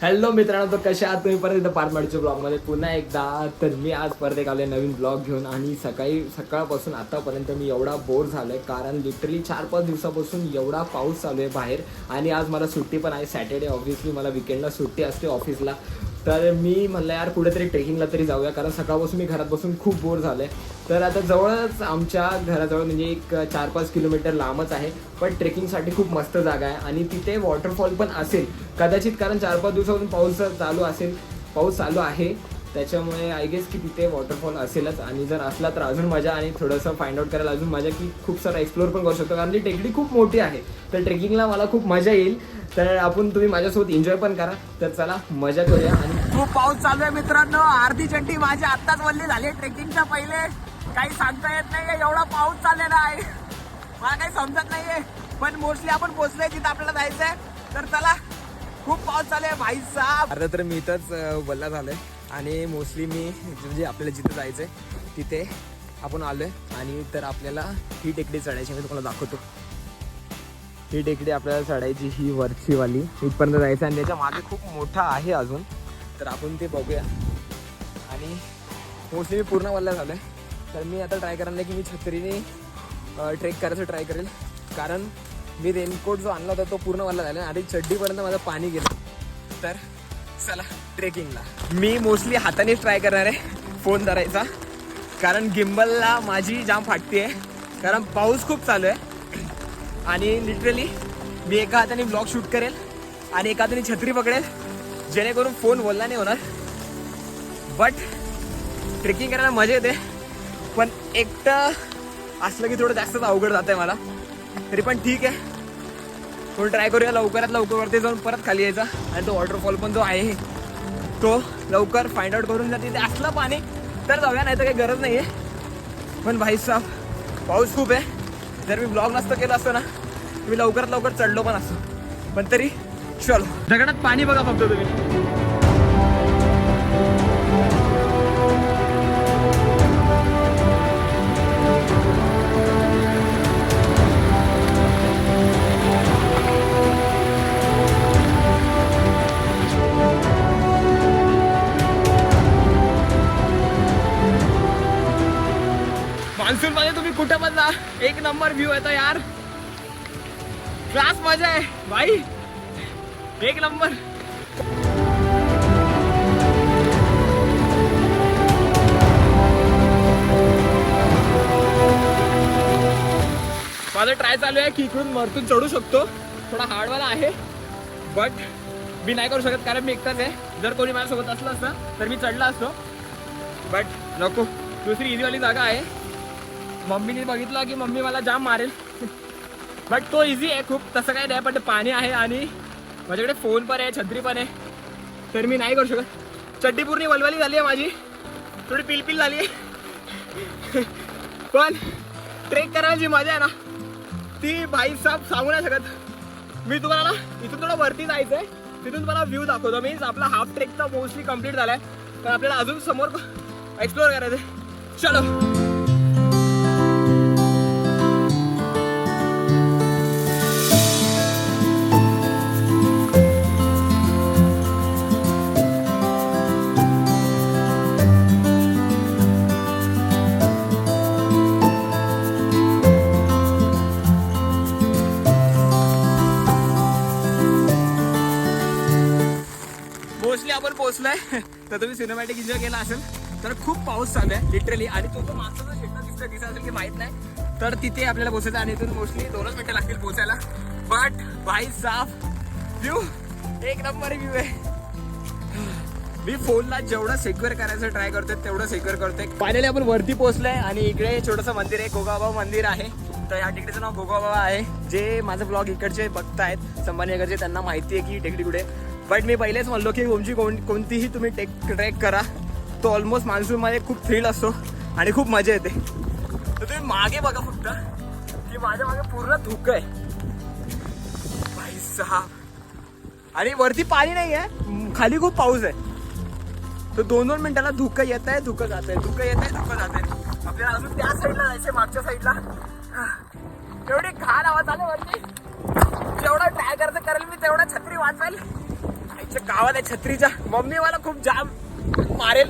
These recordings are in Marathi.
हॅलो मित्रांनो, तर कशा आहात तुम्ही? परत एकदा पारमाडीच्या ब्लॉगमध्ये पुन्हा एकदा. तर मी आज परत एक आले नवीन ब्लॉग घेऊन. आणि सकाळपासून आतापर्यंत मी एवढा बोर झालो आहे, कारण लिटरली 4-5 दिवसापासून एवढा पाऊस चालू आहे बाहेर. आणि आज मला सुट्टी पण आहे, सॅटर्डे. ऑब्व्हियसली मला विकेंडला सुट्टी असते ऑफिसला. तर मी म्हणलं यार कुठेतरी ट्रेकिंगला तरी जाऊया, कारण सकाळपासून मी घरात बसून खूप बोर झालो आहे. तर आता जवळच आमच्या घराजवळ म्हणजे एक 4-5 किलोमीटर लांबच आहे, पण ट्रेकिंगसाठी खूप मस्त जागा आहे. आणि तिथे वॉटरफॉल पण असेल कदाचित, कारण 4-5 दिवसापासून पाऊस चालू आहे. त्याच्यामुळे आय गेस की तिथे वॉटरफॉल असेलच. आणि जर असला तर अजून मजा, आणि थोडंसं फाइंड आउट करायला अजून मजा, की खूप सारं एक्सप्लोर पण करू शकतो, कारण ती टेकडी खूप मोठी आहे. तर ट्रेकिंगला मला खूप मजा येईल. तर तुम्ही माझ्यासोबत एन्जॉय पण करा. तर चला मजा करूया. आणि खूप पाऊस चालू आहे मित्रांनो. अर्धी चड्डी माझी आत्ताच वल्ली झाली. ट्रेकिंगच्या पहिले काही सांगता येत नाहीये, एवढा पाऊस चाललेला आहे, मला काही समजत नाहीये. पण मोस्टली आपण पोहोचलोय जिथं आपल्याला जायचंय. तर चला, खूप पाऊस चालू आहे भाई साहब. अर्धा तर मी इथंच वल्ला झालोय. आणि मोस्टली मी म्हणजे आपल्याला जिथं जायचंय तिथे आपण आलोय. आणि तर आपल्याला ही टेकडी चढायची, मी तुम्हाला दाखवतो. ही टेकडी आपल्याला चढायची, ही वरची वाली इथपर्यंत जायचं. आणि त्याच्या मागे खूप मोठा आहे अजून, तर आपण ते बघूया. आणि मोस्टली मी पूर्ण वल्ला झालो आहे. तर मी आता ट्राय करणार नाही की मी छत्रीने ट्रेक करायचं ट्राय करेल, कारण मी रेनकोट जो आणला होता तो पूर्ण वल्ला झाला आणि चड्डीपर्यंत माझं पाणी गेलं. तर चला ट्रेकिंगला. मी मोस्टली हातानेच ट्राय करणार आहे फोन धरायचा, कारण गिम्बलला माझी जाम फाटते आहे, कारण पाऊस खूप चालू आहे. आणि लिटरली मी एका हाताने ब्लॉग शूट करेल आणि एका हाताने छत्री पकडेल, जेणेकरून फोन बोलला नाही होणार. बट ट्रेकिंग करायला मजा येते, पण एकटं असलं की थोडं जास्तच अवघड जातं आहे मला. तरी पण ठीक आहे, थोडं ट्राय करूया. लवकरात लवकर वरती जाऊन परत खाली यायचा. आणि तो वॉटरफॉल पण जो आहे तो लवकर फाइंड आउट करून, जर तिथे असलं पाणी तर जाऊया, नाही तर काही गरज नाही आहे. पण भाई साहब पाऊस खूप आहे. जर मी ब्लॉग नसतं केलं असतं ना, मी लवकरात लवकर चढलो पण असतो. पण तरी चलो. दगडात पाणी बघा फक्त तुम्ही. मान्सून मध्ये तुम्ही कुठं पण जा, एक नंबर व्ह्यू येतो यार. क्लास मजा आहे भाई, एक नंबर. माझा ट्राय चालू आहे की इकडून वरतून चढू शकतो. थोडा हार्डवाला आहे, बट मी नाही करू शकत, कारण मी एकटाच आहे. जर कोणी माझ्यासोबत असलं असतं तर मी चढला असतो, बट नको. दुसरी इझीवाली जागा आहे. मम्मीने बघितलं की मम्मी मला जाम मारेल. बट तो इझी आहे खूप, तसं काही नाही. पण पाणी आहे आणि माझ्याकडे फोन पण आहे, छत्री पण आहे, तर मी नाही करू शकत. चड्डी पूर्ण वलवली झाली आहे माझी, थोडी पिलपिल झाली आहे. पण ट्रेक करायची मजा आहे ना, ती भाई साहब सांगू नाही शकत. मी तुम्हाला ना इथून थोडं वरती जायचं आहे, तिथून तुम्हाला व्ह्यू दाखवतो. मीन्स आपला हाफ ट्रेक तर मोस्टली कम्प्लीट झाला आहे, तर आपल्याला अजून समोर एक्सप्लोअर करायचं आहे. चलो. मोस्टली आपण पोहोचलोय, तर तुम्ही सिनेमॅटिक एन्जॉय केला असेल. तर खूप पाऊस चालू आहे लिटरली. आणि तो मागचा जो दिसत असेल की माहित नाही, तर तिथे आपल्याला पोहोचायचं. आणि इथून मोस्टली 2च मिनिटं लागतील पोहोचायला. बट भाई साहब व्ह्यू एक नंबर व्ह्यू आहे. मी फोनला जेवढं सिक्युअर करायचं ट्राय करतोय तेवढं सिक्युअर करतोय. फायनली आपण वरती पोहोचलोय. आणि इकडे छोटंसं मंदिर आहे, गोगाबाबा मंदिर आहे. तर या टेकडीचं नाव गोगाबाबा आहे. जे माझं ब्लॉग इकडचे बघतायत संभाजीनगरचे, त्यांना माहिती आहे की टेकडी कुठे. बट मी पहिलेच म्हणलो की कोणतीही तुम्ही ट्रेक करा, तो ऑलमोस्ट मान्सूनमध्ये खूप थ्रिल असतो आणि खूप मजा येते. तर तुम्ही मागे बघा फक्त, की माझ्या मागे पूर्ण धुकं आहे भाई साहब. आणि वरती पाणी नाही आहे, खाली खूप पाऊस आहे. तर 2-2 मिनिटाला धुकं येत आहे, धुकं जात आहे, धुकं येत आहे, धुकं जात आहे. आपल्याला अजून त्या साईडला जायचंय, मागच्या साईडला. एवढी घाण आवाज आले वरती. जेवढा ट्राय करायचं करेल मी तेवढा छत्री वाचवेल. गावात आहे छत्रीच्या. मम्मी मला खूप जाम मारेल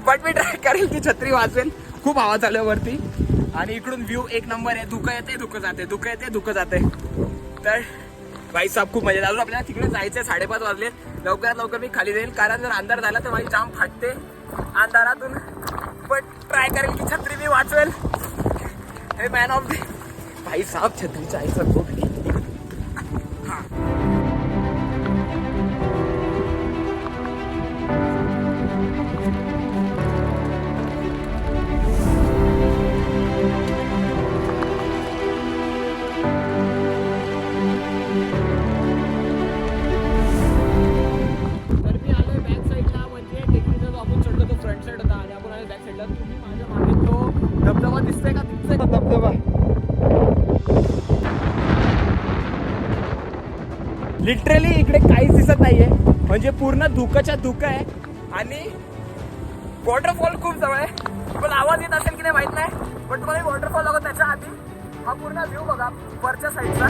बट मी ट्राय करेल की छत्री वाचवेल. खूप हवा चालू आहे वरती आणि इकडून व्ह्यू एक नंबर आहे. धुकं येते धुकं जाते, धुकं येते धुकं जाते. तर भाई साहेब खूप मजा. अजून आपल्याला तिकडे जायचंय, 5:30 वाजले. लवकरात लवकर मी खाली जाईल कारण जर अंधार झाला तर माझी जाम फाटते अंधारातून. पण ट्राय करेल की छत्री मी वाचवेल. हे मॅन ऑफ द भाई साहेब छत्रीच्या आईचा खूप धबधबा दिसतोय का? दिसतोय का धबधबा? लिटरली इकडे काहीच दिसत नाहीये. म्हणजे पूर्ण धुकाच्या धुकं आहे आणि वॉटरफॉल खूप जवळ आहे. पण आवाज येत असेल की नाही माहित नाही. पण तुम्हाला वॉटरफॉल बघा त्याच्या आधी हा पूर्ण व्ह्यू बघा वरच्या साईडचा.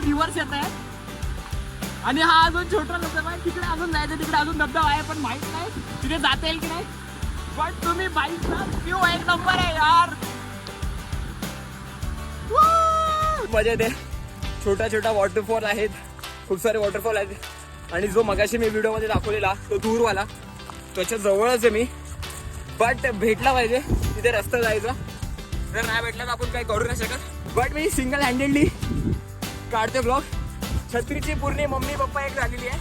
रिव्हर्स येत आहे आणि हा अजून छोटा धबधबा आहे. तिकडे अजून जायचं, तिकडे अजून धबधबा आहे पण माहित नाही तिथे जाता येईल की नाही. पण तुम्ही बाईकचा व्ह्यू एक नंबर आहे यार. मजा येते. छोटा छोटा वॉटरफॉल आहेत, खूप सारे वॉटरफॉल आहेत. आणि जो मगाशी मी व्हिडिओमध्ये दाखवलेला तो दूरवाला त्याच्या जवळच आहे मी. बट भेटला पाहिजे तिथे रस्ता जायचा. जर नाही भेटला तर आपण काही करू नाही शकत. बट मी सिंगल हँडेडली काढते ब्लॉग. छत्रीची पूर्ण मम्मी पप्पा एक झालेली आहे.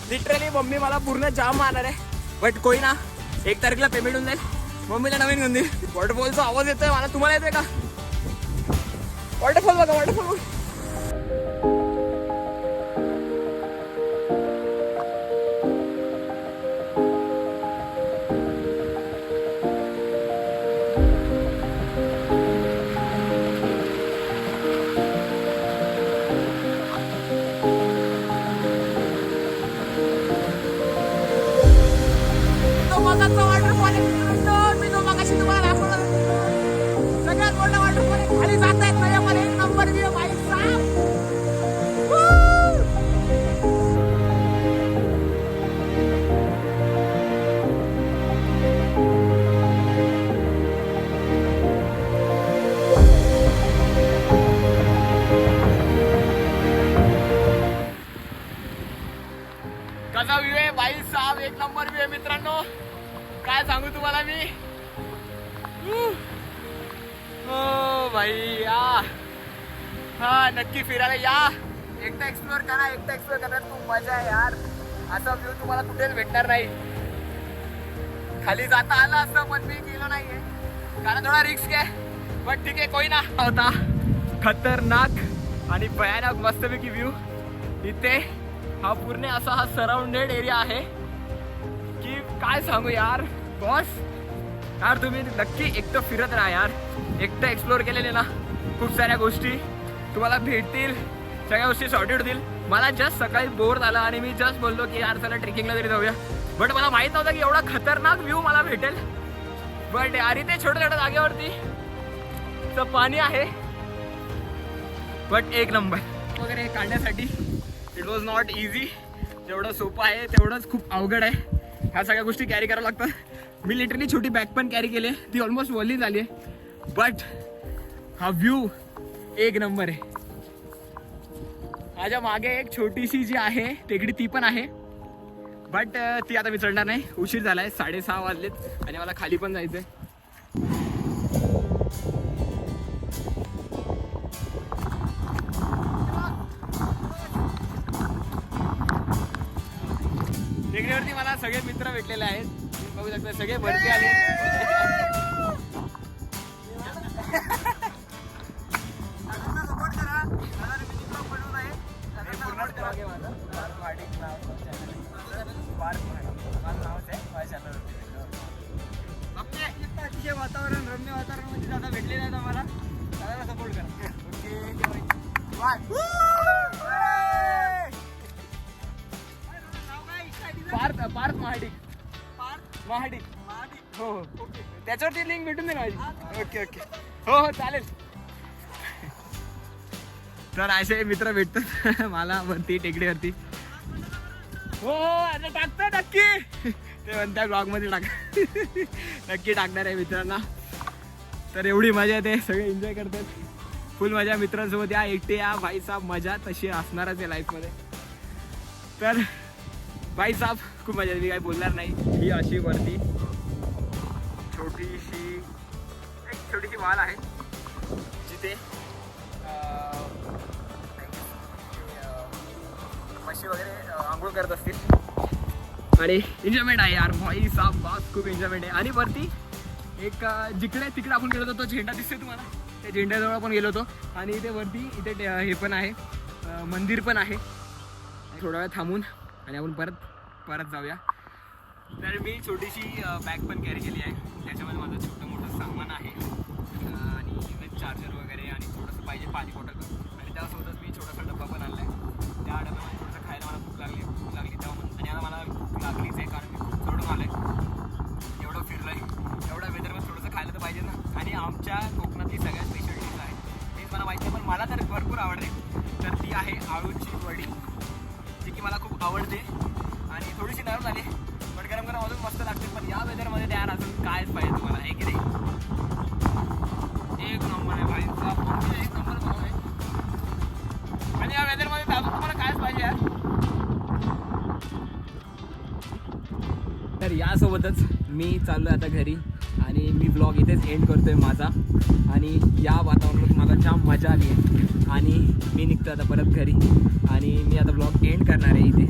लिटरली मम्मी मला पूर्ण जाम मारणार आहे. बट कोई ना, 1 तारखेला पेमेंट होऊन जाईल. मम्मीला नवीन घेऊन देईल. वॉटरफॉलचा आवाज येतोय मला. तुम्हाला येतोय का? वॉटरफॉल बघा, वॉटरफॉल. मी तो मगाशी तुम्हाला दाखवला. सगळ्यात मोठा वॉटरफॉल आहे. खाली जाता येत नाही मला. एक नंबर व्ह्यू भाई साहब. कसा व्ह्यू आहे भाई साहब? एक नंबर व्ह्यू आहे मित्रांनो. काय सांगू तुम्हाला मी. हो भाई या. हा नक्की फिरायला या. एकदा एक्सप्लोअर करा. एकदा एक्सप्लोअर करण्यात खूप मजा आहे यार. असा व्ह्यू तुम्हाला कुठेच भेटणार नाही. खाली जाता आलं असतं पण मी गेलो नाहीये कारण थोडा रिस्क आहे. पण ठीक आहे, कोई ना. होता खतरनाक आणि भयानक मस्तपैकी व्ह्यू. इथे हा पूर्ण असा हा सराउंडेड एरिया आहे की काय सांगू यार. बॉस यार तुम्ही नक्की एकटं फिरत राहा यार. एकटं एक्सप्लोअर केलेले ना खूप साऱ्या गोष्टी तुम्हाला भेटतील. सगळ्या गोष्टी सॉर्टेड होतील. मला जस्ट सकाळी बोर झाला आणि मी जस्ट बोललो की यार चला ट्रेकिंगला तरी जाऊया. बट मला माहित नव्हतं की एवढा खतरनाक व्ह्यू मला भेटेल. बट यार इथे छोट्या छोट्या जागेवरती तर पाणी आहे. बट एक नंबर वगैरे काढण्यासाठी इट वॉज नॉट इझी. जेवढं सोपं आहे तेवढंच खूप अवघड आहे. ह्या सगळ्या गोष्टी कॅरी करावं लागतात. मी लिटरली छोटी बॅग पण कॅरी केली आहे. ती ऑलमोस्ट वल्ली झाली आहे. बट हा व्ह्यू एक नंबर आहे. माझ्या मागे एक छोटीशी जी आहे टेकडी ती पण आहे. बट ती आता मी चढणार नाही. उशीर झाला आहे. 6:30 वाजलेत आणि मला खाली पण जायचं आहे. टेकडीवरती मला सगळे मित्र भेटलेले आहेत. बघू शकता सगळे भरती आले. पार्थ पार्थ महाडिक महाडिक हो हो त्याच्यावरती लिंक भेटून दे ना माझी. ओके ओके हो हो चालेल. तर असे मित्र भेटतात मला वरती टेकडीवरती. हो आता टाकतो नक्की ते म्हणत्या ब्लॉग मध्ये टाक नक्की टाकणार आहे मित्रांना. तर एवढी मजा येते सगळे एन्जॉय करतात फुल मजा मित्रांसोबत या एकटे या भाई साहेब मजा तशी असणारच आहे लाईफमध्ये. तर भाई साहेब खूप मजा येते काही बोलणार नाही. ही अशी वरती छोटीशी वाल आहे जिथे मच्छी वगैरे आंघोळ करत असतील आणि एन्जॉयमेंट आहे यार भाई साहेब बास खूप एन्जॉयमेंट आहे. आणि वरती एक तिकडे आपण गेलो होतो तो झेंडा दिसतोय तुम्हाला त्या झेंड्याजवळ आपण गेलो होतो. आणि इथे वरती इथे हे पण आहे मंदिर पण आहे. थोडा वेळ थांबून आणि आपण परत जाऊया. तर मी छोटीशी बॅग पण कॅरी केली आहे त्याच्यामध्ये माझं छोटं मोठं सामान आहे आणि चार्जर वगैरे आणि थोडंसं पाहिजे पाणी बॉटल आणि त्यासोबतच मी छोटासा डब्बा पण आणला आहे. त्या डब्यामध्ये थोडंसं खायला मला भूक लागली तेव्हा आणि आता मला भूक लागलीच आहे कारण मी खूप चढून आलो आहे एवढं फिरलं आहे एवढ्या वेदरमध्ये थोडंसं खायला तर पाहिजे ना. आणि आमच्या कोकणातली सगळ्यात स्पेशल डिश आहे तेच मला माहिती आहे पण मला तर भरपूर आवडते. तर ती आहे आळूची वडी जी की मला खूप आवडते आणि थोडीशी नरम झाली पण गरम गरम अजून मस्त लागते. पण या वेदरमध्ये तयार अजून कायच पाहिजे तुम्हाला आहे की नाही. एक नंबर आहे भाई एक नंबर बनवून आहे आणि या वेदरमध्ये अजून तुम्हाला कायच पाहिजे यार. तर यासोबतच मी चाललो आहे आता घरी आणि मी ब्लॉग इथेच एंड करतोय माझा. आणि या वातावरणात मला जाम मजा आली आहे आणि मी निघतो आता परत घरी आणि मी आता ब्लॉग एंड करणार आहे इथे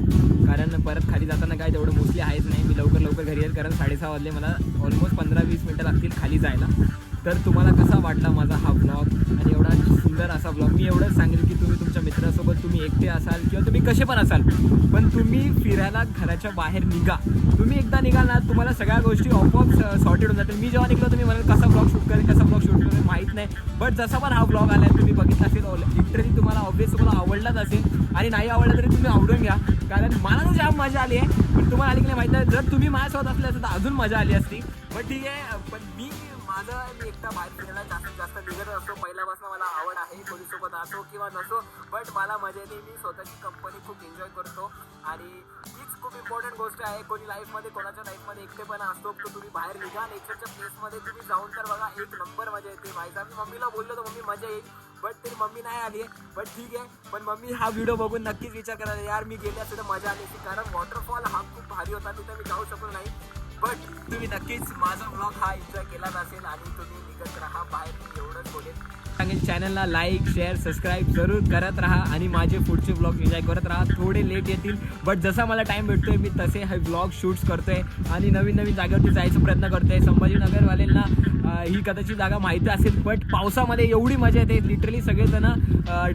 कारण परत खाली जाताना काय तेवढं मोस्टली आहेच नाही. मी लवकर घरी येईल कारण 6:30 वाजले मला ऑलमोस्ट 15-20 मिनटं लागतील खाली जायला. तर तुम्हाला कसा वाटला माझा हा ब्लॉग आणि एवढा सुंदर असा ब्लॉग. मी एवढंच सांगेल की तुम्ही तुमच्या मित्रासोबत तुम्ही एकटे असाल किंवा तुम्ही कसे पण असाल पण तुम्ही फिरायला घराच्या बाहेर निघा. तुम्ही एकदा निघाल ना तुम्हाला सगळ्या गोष्टी आपोआप सॉर्टेड होऊन जातील. मी जेव्हा निघलो तुम्ही मला कसा ब्लॉग शूट करेल माहीत नाही बट जसा पण हा ब्लॉग आला तुम्ही बघितला असेल लिटरली तुम्हाला ऑब्वियस तुम्हाला आवडलाच असेल आणि नाही आवडलं तरी तुम्ही आवडून घ्या कारण मला तर जाम मजा आली आहे. पण तुम्हाला आली की नाही माहीत नाही. जर तुम्ही माझ्यासोबत असले असतं तर अजून मजा आली असती. पण ठीक आहे पण मी एकटा बाहेर फिरायला जास्तीत जास्त निघत असतो. पहिल्यापासून मला आवड आहे कोणीसोबत असो किंवा नसो बट मला मजा येते. मी स्वतःची कंपनी खूप एन्जॉय करतो आणि हीच खूप इम्पॉर्टंट गोष्ट आहे. कोणी लाईफमध्ये कोणाच्या लाईफमध्ये एकटेपणा असतो तर तुम्ही बाहेर निघा नेचरच्या प्लेसमध्ये तुम्ही जाऊन तर बघा एक नंबर मजा येते. माझ्या मी मम्मीला बोललो तर मम्मी मजा येईल बट तरी मम्मी नाही आली आहे. बट ठीक आहे पण मम्मी हा व्हिडिओ बघून नक्कीच विचार करायला यार मी गेले असते तर मजा आली होती कारण वॉटरफॉल हा खूप भारी होता तिथे मी जाऊ शकलो नाही. बट तुम्ही नक्कीच माझा ब्लॉग हा एन्जॉय केलाच असेल आणि तुम्ही निघत राहा बाहेर. मी एवढंच बोलेन सांगेल चॅनलला लाईक शेअर सबस्क्राईब जरूर करत राहा आणि माझे पुढचे ब्लॉग एन्जॉय करत राहा. थोडे लेट येतील बट जसा मला टाईम भेटतोय मी तसे हे ब्लॉग शूट्स करतोय आणि नवीन जागेवरती जायचा प्रयत्न करतोय. संभाजीनगरवाल्यांना ही कदाचित जागा माहिती असेल बट पावसामध्ये एवढी मजा येते. लिटरली सगळेजण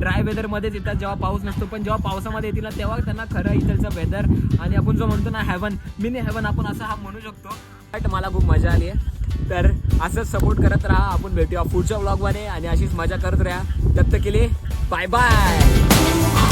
ड्राय वेदरमध्येच येतात जेव्हा पाऊस नसतो पण जेव्हा पावसामध्ये येतील ना तेव्हा त्यांना खरं इथलचं वेदर आणि आपण जो म्हणतो ना हेवन मिनी हेवन आपण असं हा म्हणू शकतो. बट मला खूप मजा आली आहे. तर असंच सपोर्ट करत राहा. आपण भेटूया पुढच्या ब्लॉगमध्ये आणि अशीच मजा करत राहा. तब तक के लिए बाय बाय.